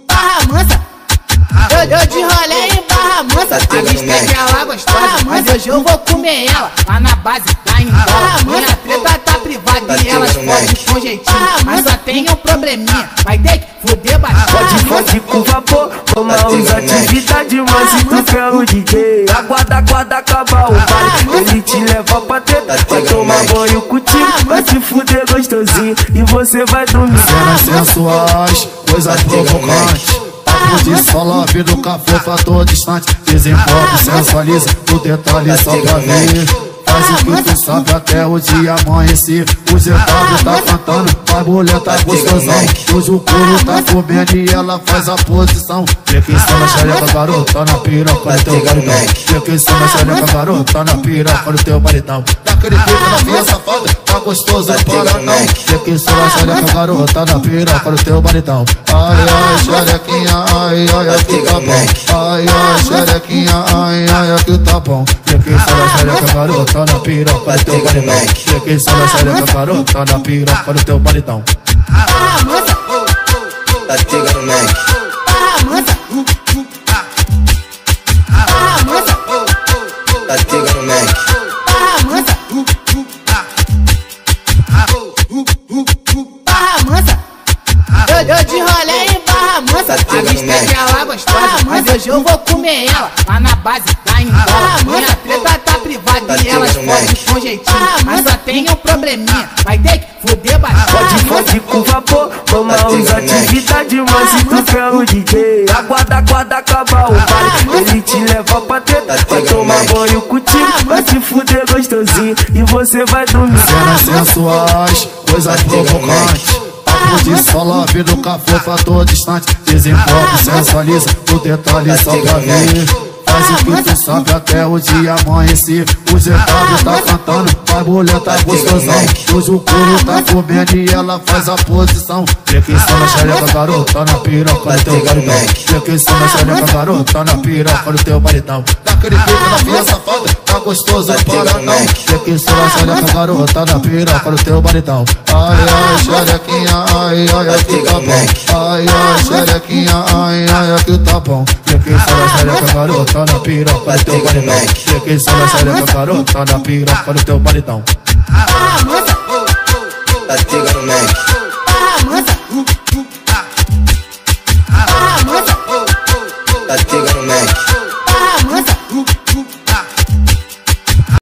Barra Mansa. Eu de rolê em Barra Mansa. A vista é que ela gostosa, mas hoje eu vou comer ela lá na base da Indola. Minha treta tá privada e elas fogem com jeitinho, mas só tem um probleminha, vai ter que fuder bastante. Pode com vapor, vamos usar atividade, mas se tu quer o DJ, aguarda acabar o baile. Ele te leva pra treta, vai tomar banho contigo, vai te fuder gostosinho e você vai dormir. Cenas sensuais, coisas provocantes, papo de sola, vida fofa, tô distante. Desenvolve, sensualiza, o detalhe só pra ver. Faz o que tu sabe até o dia amanhecer. O Zetado tá cantando, a mulher tá gostosão. Hoje o couro tá comendo e ela faz a posição. Vê quem só na xereca, garota, na piroca do teu maridão. Vê quem só na xereca, garota, na piroca do teu maridão. Daquele pico na minha safada, tá gostoso para não. Vê quem só na xereca, garota, na piroca do teu maridão. Ai, ai, xerequinha, ai, ai, aqui tá bom. Ai, ai, xerequinha, ai, ai, aqui tá bom. Vê quem só na xereca, garota, na piroca do teu maridão. Vê quem só na xereca, garota, na piroca do teu maridão. Barra Mansa. Tá pegando Mac. Barra Mansa. Barra Mansa. Tá pegando Mac. Barra Mansa. Barra Mansa. Eu de rolê em Barra Mansa. A vista é que ela gostosa, mas hoje eu vou comer ela lá na base da Indola. Minha treta tá privada e elas fogem com jeitinho, mas só tem um probleminha, vai ter que fuder bastante. Pode com vapor, vamos usar atividade, mas se tu quer o DJ, aguarda acabar o baile. Ele te leva pra treta, vai tomar banho contigo, vai te fuder gostosinho e você vai dormir. Cenas sensuais, coisas provocantes, papo de sola, vida fofa, tô distante. Desenvolve, sensualiza, o detalhe só pra ver. Faz o que tu sabe até o dia amanhecer. O Zetado tá cantando, a mulher tá gostosão. Hoje o couro tá comendo e ela faz a posição. Vê quem só na xereca, garota, na piroca do teu maridão. Vê quem só na xereca, garota, na piroca do teu maridão. Daquele pico na minha safada, tá gostoso para não. Vê quem só na xereca, garota, na piroca do teu maridão. Ai, ai, xerequinha, ai, ai, aqui tá bom. Ai, ai, xerequinha, ai, ai, aqui tá bom. Vê quem só na xereca, garota, na piroca do teu maridão. Vê quem só na xereca, garota, na piroca do teu maridão. Barra Mansa. Tá pegando Mac.